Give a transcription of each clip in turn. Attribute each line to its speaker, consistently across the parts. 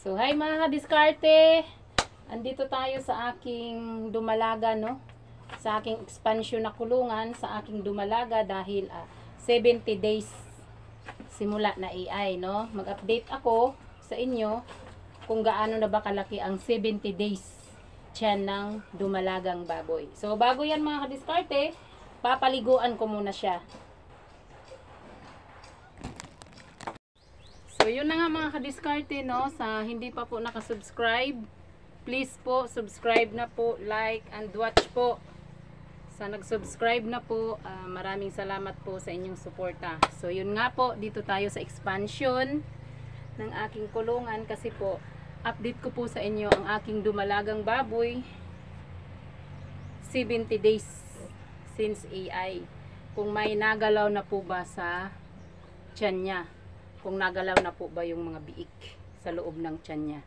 Speaker 1: So, hi mga kadiskarte! Andito tayo sa aking dumalaga, no? Sa aking expansion na kulungan, sa aking dumalaga dahil 70 days simula na AI, no? Mag-update ako sa inyo kung gaano na ba kalaki ang 70 days tiyan ng dumalagang baboy. So, bago yan mga kadiskarte, papaliguan ko muna siya. So, yun na nga mga kadiskarte, no? Sa hindi pa po nakasubscribe, please po, subscribe na po, like and watch po. Sa nag-subscribe na po, maraming salamat po sa inyong suporta. So, yun nga po, dito tayo sa expansion ng aking kulungan kasi po, update ko po sa inyo ang aking dumalagang baboy 70 days since AI. Kung may nagalaw na po ba sa tiyan niya. Kung nagalaw na po ba yung mga biik sa loob ng tiyan niya.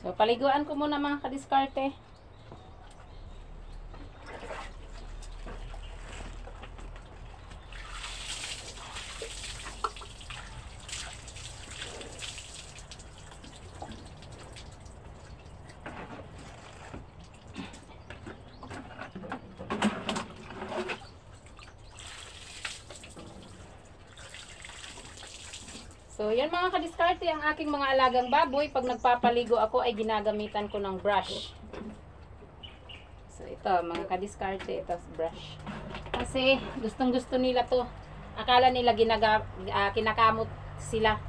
Speaker 1: So, paliguan ko muna mga kadiskarte. So, yan mga kadiskarte, ang aking mga alagang baboy, pag nagpapaligo ako ay ginagamitan ko ng brush. So, ito mga kadiskarte, ito brush. Kasi gustong gusto nila to. Akala nila kinakamot sila.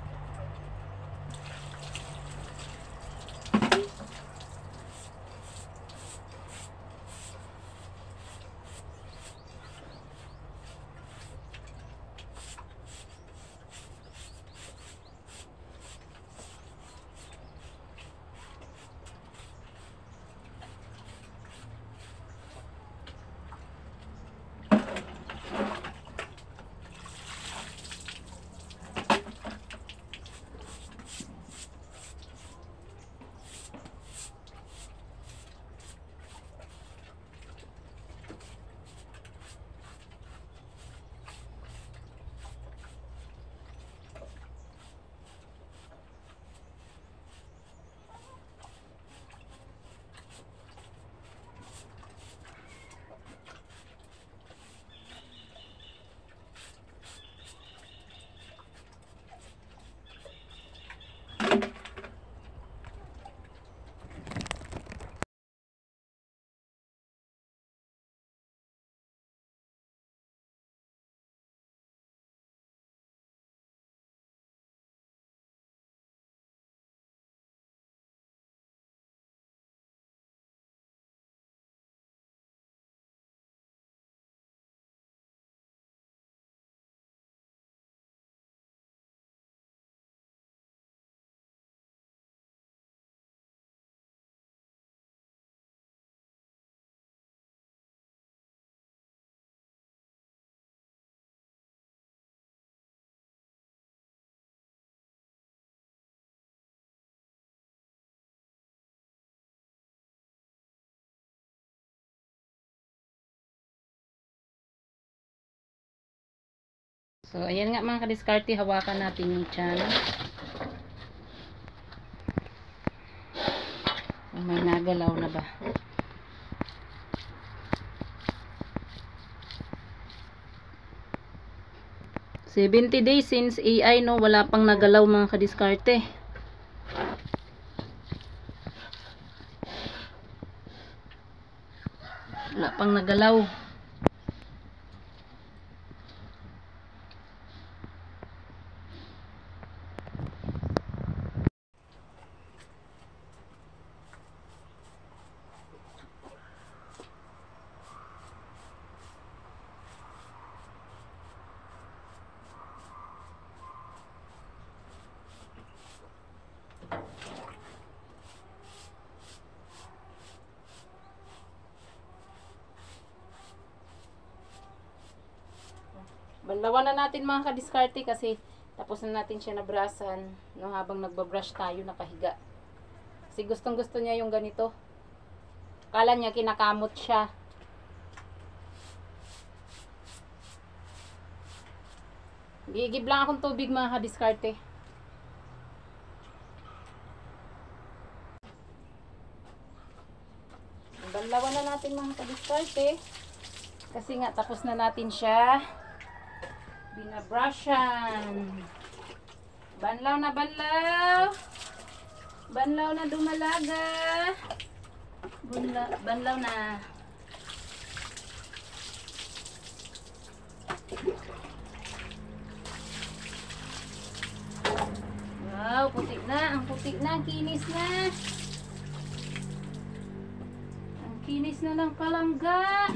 Speaker 1: So, ayan nga mga kadiskarte, hawakan natin yung tiyan. May nagalaw na ba? "70 days since AI, no? Wala pang nagalaw mga kadiskarte. Wala pang nagalaw. Banlawan na natin mga kadiskarte kasi tapos na natin siya nabrasan, no, habang nagbabrush tayo nakahiga. Kasi gustong gusto niya yung ganito. Akala niya kinakamot siya. Gigib lang akong tubig mga kadiskarte. Banlawan na natin mga kadiskarte. Kasi nga tapos na natin siya binabrushan. Banlaw na banlaw. Banlaw na dumalaga. Banlaw na. Wow, puti na. Ang puti na. Ang kinis na. Ang kinis na ng palangga.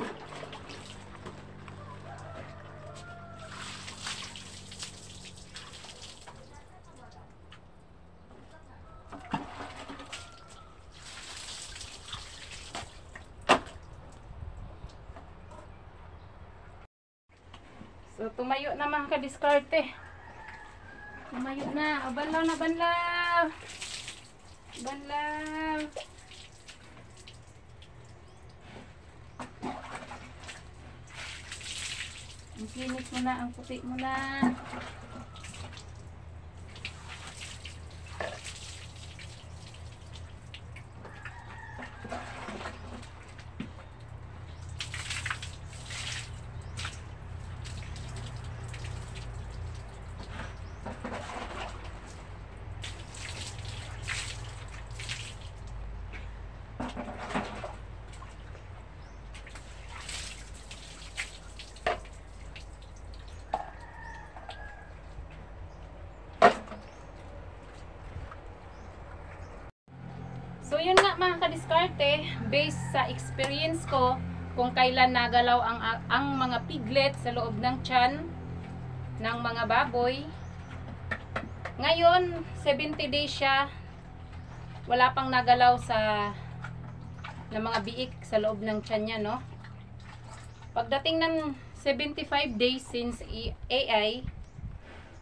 Speaker 1: So, tumayo na mga kadiskarte. Tumayo na. O, banlaw na, banlaw. Banlaw. Ang kinis mo na, ang puti mo na. So yun nga mga kadiskarte, based sa experience ko kung kailan nagalaw ang mga piglet sa loob ng tiyan ng mga baboy. Ngayon, 70 days siya, wala pang nagalaw ng mga biik sa loob ng tiyan niya, no? Pagdating ng 75 days since AI,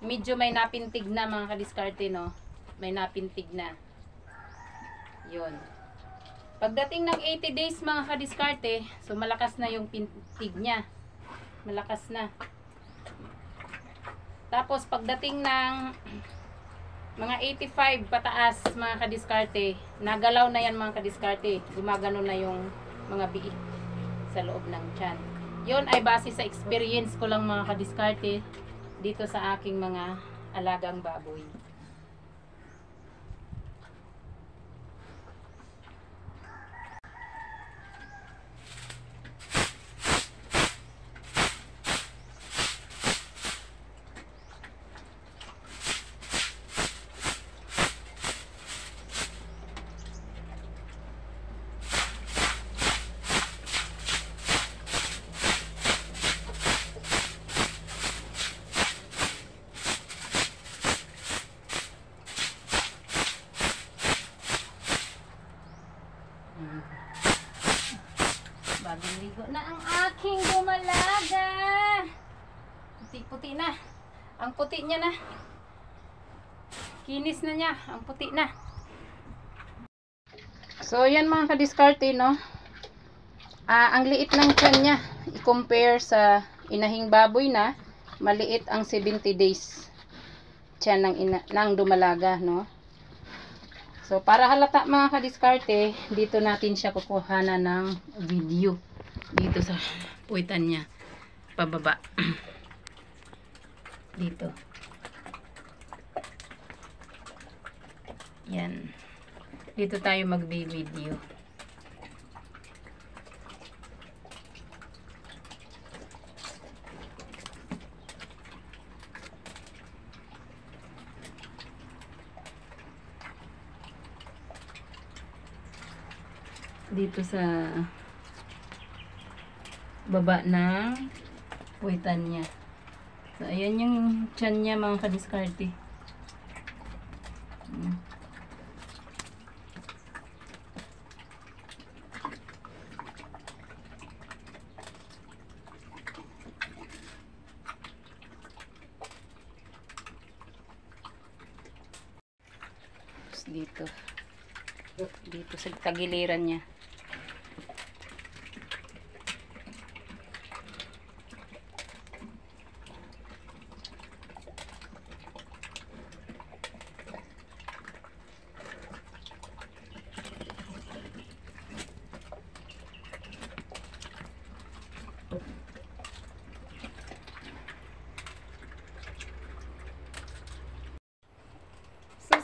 Speaker 1: medyo may napintig na mga kadiskarte, no? May napintig na. Yun. Pagdating ng 80 days mga kadiskarte, so malakas na yung pintig niya. Malakas na. Tapos pagdating ng mga 85 pataas mga kadiskarte, nagalaw na yan mga kadiskarte. Gumagano na yung mga biik sa loob ng tiyan. Yun ay base sa experience ko lang mga kadiskarte dito sa aking mga alagang baboy. Bagong ligo na ang aking dumalaga. Puti-puti na. Ang puti niya na. Kinis na niya. Ang puti na. So, yan mga kadiskarte, no? Ang liit ng tiyan niya. I-compare sa inahing baboy na, maliit ang 70 days tiyan ng dumalaga, no? So, para halata mga kadiskarte, dito natin siya kukuhanan ng video. Dito sa puwitan niya. Pababa. Dito. Yan. Dito tayo magbi-video. Dito sa baba ng puwitan niya. So, ayan yung tiyan niya mga kadiskarte. Dito sa tagiliran niya.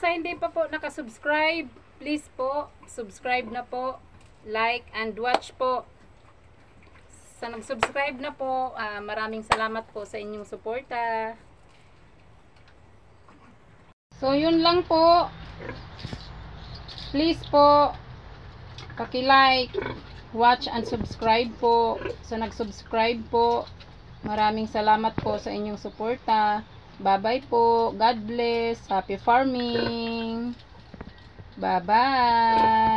Speaker 1: sa hindi pa po nakasubscribe, please po, subscribe na po, like and watch po. Sa nag-subscribe na po, maraming salamat po sa inyong suporta. So, yun lang po. Please po, paki-like, watch and subscribe po. Sa nag-subscribe po, maraming salamat po sa inyong suporta. Bye-bye po. God bless. Happy farming. Bye-bye.